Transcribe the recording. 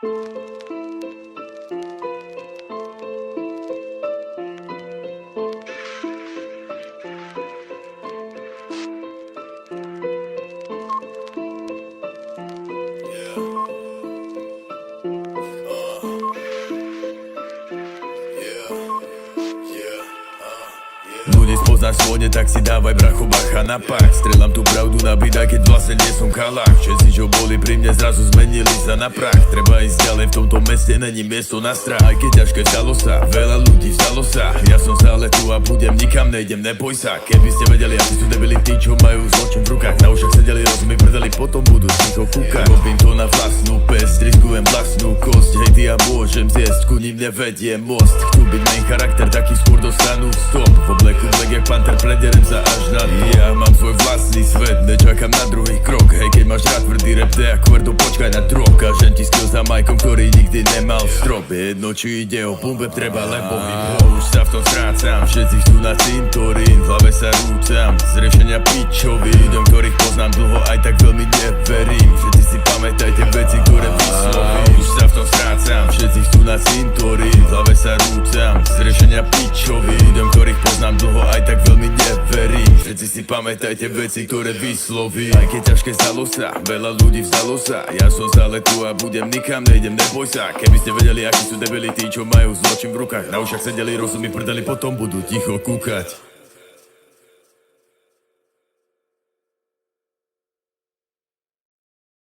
Ľudí spoznáš svojne, tak si dávaj bracho bacha na pach. Strelám tú pravdu na byt, aj keď vlastne nie som kalách. Všetci, čo boli pri mne, zrazu zmenili sa na prach. Treba ísť ďalej, v tomto meste není miesto na strach. Aj keď ťažké stalo sa, veľa ľudí vstalo sa. Ja som stále tu a budem, nikam nejdem, neboj sa. Keby ste vedeli, akí sú debili tí, čo majú zločin v rukách. Na ušach sedeli, rozumy prdeli, potom budú ticho kúkať. Robím to na vlastnú pesť, riskujem vlastnú kosť. Hej, ty ja môžem zjesť, ku ním nevedie most. Chcú byť main charakter, taký skôr dostanú stop. V obleku vlek jak panter, prederem sa až na to. Ja mám svoj vlastný svet, nečakám na druhý krok. Hej, keď máš rád tvrdý rap, te akvardo, počkaj na drog. Kažem ti skill za majkom, ktorý nikdy nemal strop. Jedno, či ide o pumpe, treba lebový už sa v tom strácam, všetci chcú na cintorín. V hlave sa rúcam, z riešenia pičovi ľuďom, ktorých poznám dlho, aj tak veľmi neverím. Všetci si pamätajte veci, ktoré vyslovím. Už sa v tom strácam, všetci chcú na cintorín. V hlave sa rúcam, z riešenia pičovi ľuďom, ktorých poznám dlho, aj tak veľmi neverím. Všetci si pamätajte veci, ktoré vyslovím. Aj keď ťažké stalo sa, veľa ľudí vzdalo sa. Ja som stále tu a budem, nikam nejdem, neboj sa. Keby ste vedeli, akí sú debili tí, čo majú zločin v rukách. Na ušach sedeli, rozumy prdeli, potom budú ticho kúkať.